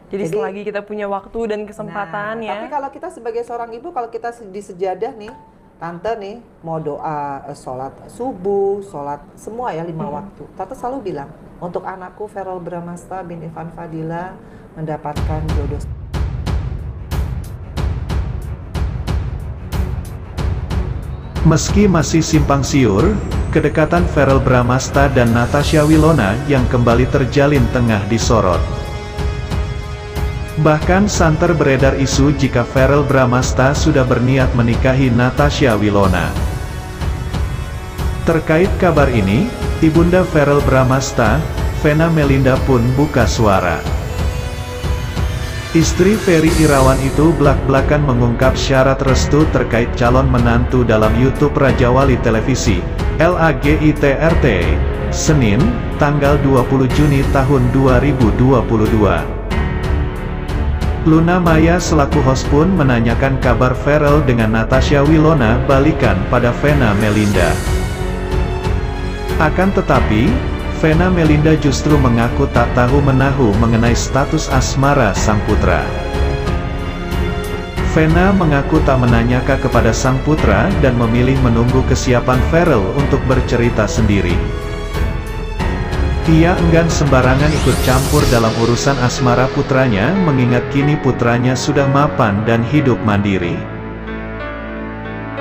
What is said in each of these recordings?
Jadi selagi kita punya waktu dan kesempatan ya. Tapi kalau kita sebagai seorang ibu, kalau kita di sejadah nih, tante nih mau doa, sholat subuh, sholat semua ya 5 waktu. Tante selalu bilang, untuk anakku Verrel Bramasta bin Ivan Fadila mendapatkan jodoh. Meski masih simpang siur, kedekatan Verrel Bramasta dan Natasha Wilona yang kembali terjalin tengah disorot. Bahkan santer beredar isu jika Verrel Bramasta sudah berniat menikahi Natasha Wilona. Terkait kabar ini, ibunda Verrel Bramasta, Vena Melinda pun buka suara. Istri Ferry Irawan itu blak-blakan mengungkap syarat restu terkait calon menantu dalam YouTube Raja Wali Televisi, LAGITRT, Senin, tanggal 20 Juni tahun 2022. Luna Maya selaku host pun menanyakan kabar Verrel dengan Natasha Wilona balikan pada Vena Melinda. Akan tetapi, Vena Melinda justru mengaku tak tahu menahu mengenai status asmara sang putra. Vena mengaku tak menanyakan kepada sang putra dan memilih menunggu kesiapan Verrel untuk bercerita sendiri. Ia enggan sembarangan ikut campur dalam urusan asmara putranya mengingat kini putranya sudah mapan dan hidup mandiri.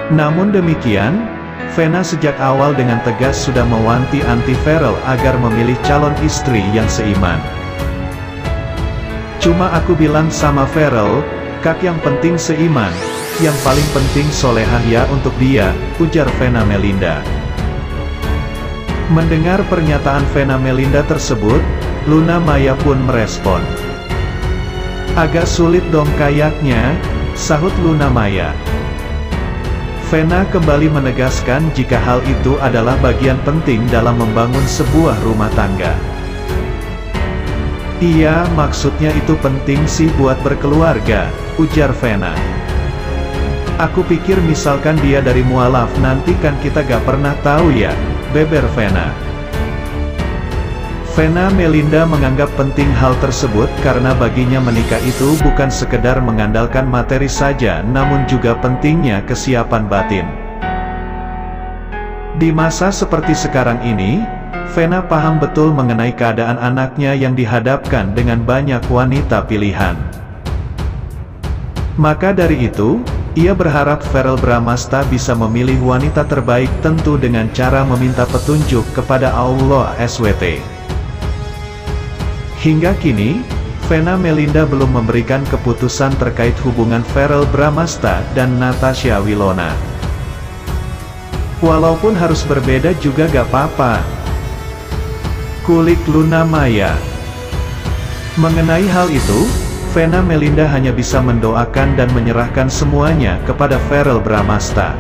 Namun demikian, Vena sejak awal dengan tegas sudah mewanti anti Verrel agar memilih calon istri yang seiman. Cuma aku bilang sama Verrel, Kak, yang penting seiman, yang paling penting solehah ya untuk dia, ujar Vena Melinda. Mendengar pernyataan Vena Melinda tersebut, Luna Maya pun merespon. Agak sulit dong kayaknya, sahut Luna Maya. Vena kembali menegaskan jika hal itu adalah bagian penting dalam membangun sebuah rumah tangga. Iya, maksudnya itu penting sih buat berkeluarga, ujar Vena. Aku pikir misalkan dia dari mualaf nanti kan kita gak pernah tahu ya, beber Vena. Vena Melinda menganggap penting hal tersebut karena baginya menikah itu bukan sekedar mengandalkan materi saja namun juga pentingnya kesiapan batin. Di masa seperti sekarang ini, Vena paham betul mengenai keadaan anaknya yang dihadapkan dengan banyak wanita pilihan. Maka dari itu, ia berharap Verrel Bramasta bisa memilih wanita terbaik tentu dengan cara meminta petunjuk kepada Allah SWT. Hingga kini, Vena Melinda belum memberikan keputusan terkait hubungan Verrel Bramasta dan Natasha Wilona. Walaupun harus berbeda juga gak apa-apa. Kulik Luna Maya. Mengenai hal itu, Vena Melinda hanya bisa mendoakan dan menyerahkan semuanya kepada Verrel Bramasta.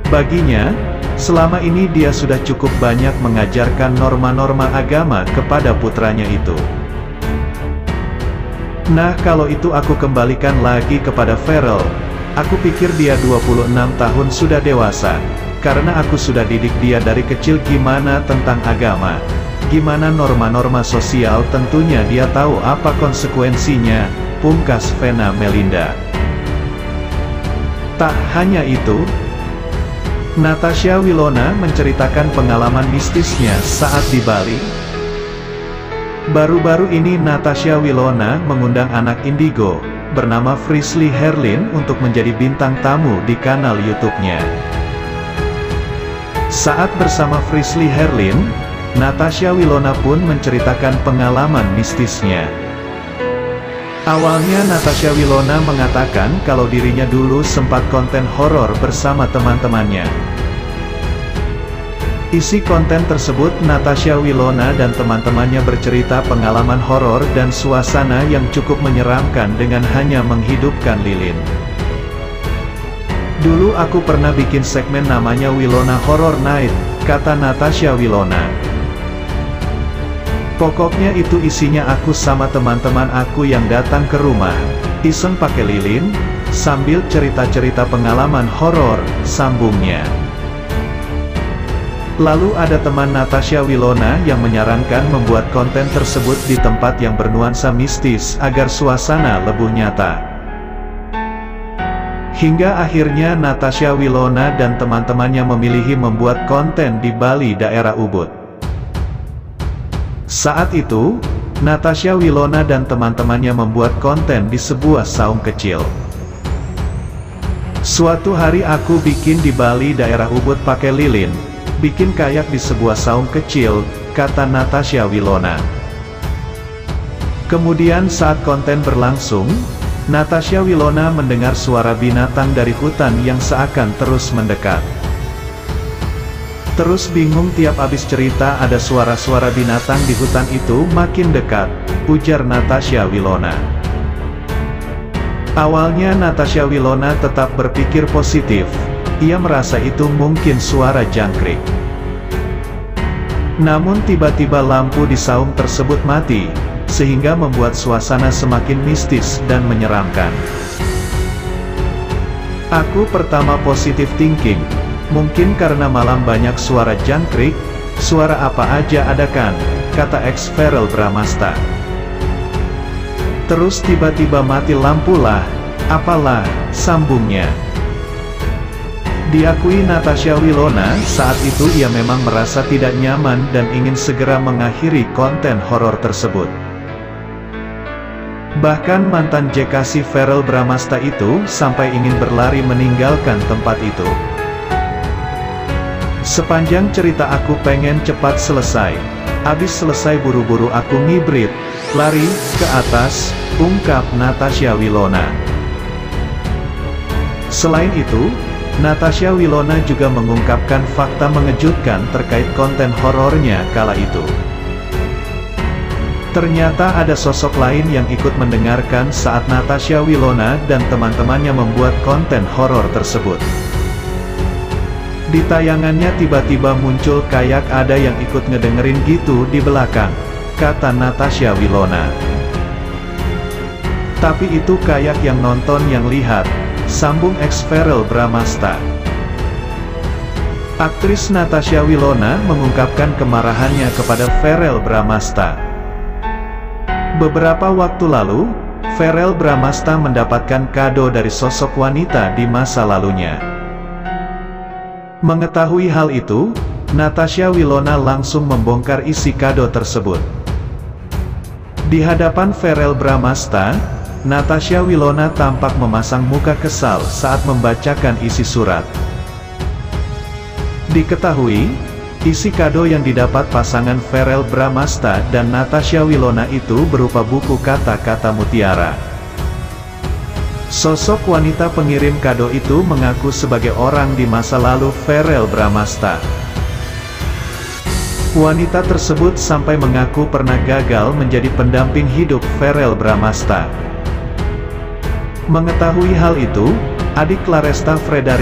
Baginya, selama ini dia sudah cukup banyak mengajarkan norma-norma agama kepada putranya itu. Nah, kalau itu aku kembalikan lagi kepada Verrel. Aku pikir dia 26 tahun sudah dewasa, karena aku sudah didik dia dari kecil gimana tentang agama. Gimana norma-norma sosial, tentunya dia tahu apa konsekuensinya, pungkas Vena Melinda. Tak hanya itu, Natasha Wilona menceritakan pengalaman mistisnya saat di Bali. Baru-baru ini Natasha Wilona mengundang anak indigo, bernama Frisley Herlin untuk menjadi bintang tamu di kanal YouTube-nya. Saat bersama Frisley Herlin, Natasha Wilona pun menceritakan pengalaman mistisnya. Awalnya Natasha Wilona mengatakan kalau dirinya dulu sempat konten horor bersama teman-temannya. Isi konten tersebut Natasha Wilona dan teman-temannya bercerita pengalaman horor dan suasana yang cukup menyeramkan dengan hanya menghidupkan lilin. Dulu aku pernah bikin segmen namanya Wilona Horror Night, kata Natasha Wilona. Pokoknya itu isinya aku sama teman-teman aku yang datang ke rumah, iseng pakai lilin, sambil cerita-cerita pengalaman horor, sambungnya. Lalu ada teman Natasha Wilona yang menyarankan membuat konten tersebut di tempat yang bernuansa mistis agar suasana lebih nyata. Hingga akhirnya Natasha Wilona dan teman-temannya memilih membuat konten di Bali daerah Ubud. Saat itu, Natasha Wilona dan teman-temannya membuat konten di sebuah saung kecil. Suatu hari aku bikin di Bali daerah Ubud pakai lilin, bikin kayak di sebuah saung kecil, kata Natasha Wilona. Kemudian saat konten berlangsung, Natasha Wilona mendengar suara binatang dari hutan yang seakan terus mendekat. Terus bingung tiap habis cerita ada suara-suara binatang di hutan itu makin dekat, ujar Natasha Wilona. Awalnya Natasha Wilona tetap berpikir positif, ia merasa itu mungkin suara jangkrik. Namun tiba-tiba lampu di saung tersebut mati, sehingga membuat suasana semakin mistis dan menyeramkan. Aku pertama positive thinking, mungkin karena malam banyak suara jangkrik, suara apa aja ada kan, kata ex Verrell Bramasta. Terus tiba-tiba mati lampu lah, apalah, sambungnya. Diakui Natasha Wilona, saat itu ia memang merasa tidak nyaman dan ingin segera mengakhiri konten horor tersebut. Bahkan mantan Jekasih Verrell Bramasta itu sampai ingin berlari meninggalkan tempat itu. Sepanjang cerita aku pengen cepat selesai. Habis selesai buru-buru aku ngibrit, lari ke atas, ungkap Natasha Wilona. Selain itu, Natasha Wilona juga mengungkapkan fakta mengejutkan terkait konten horornya kala itu. Ternyata ada sosok lain yang ikut mendengarkan saat Natasha Wilona dan teman-temannya membuat konten horor tersebut. Di tayangannya tiba-tiba muncul kayak ada yang ikut ngedengerin gitu di belakang, kata Natasha Wilona. Tapi itu kayak yang nonton yang lihat, sambung ex Verrell Bramasta. Aktris Natasha Wilona mengungkapkan kemarahannya kepada Verrell Bramasta. Beberapa waktu lalu, Verrell Bramasta mendapatkan kado dari sosok wanita di masa lalunya. Mengetahui hal itu, Natasha Wilona langsung membongkar isi kado tersebut. Di hadapan Verrell Bramasta, Natasha Wilona tampak memasang muka kesal saat membacakan isi surat. Diketahui, isi kado yang didapat pasangan Verrell Bramasta dan Natasha Wilona itu berupa buku kata-kata mutiara. Sosok wanita pengirim kado itu mengaku sebagai orang di masa lalu Verrell Bramasta. Wanita tersebut sampai mengaku pernah gagal menjadi pendamping hidup Verrell Bramasta. Mengetahui hal itu, adik Claresta Fredarica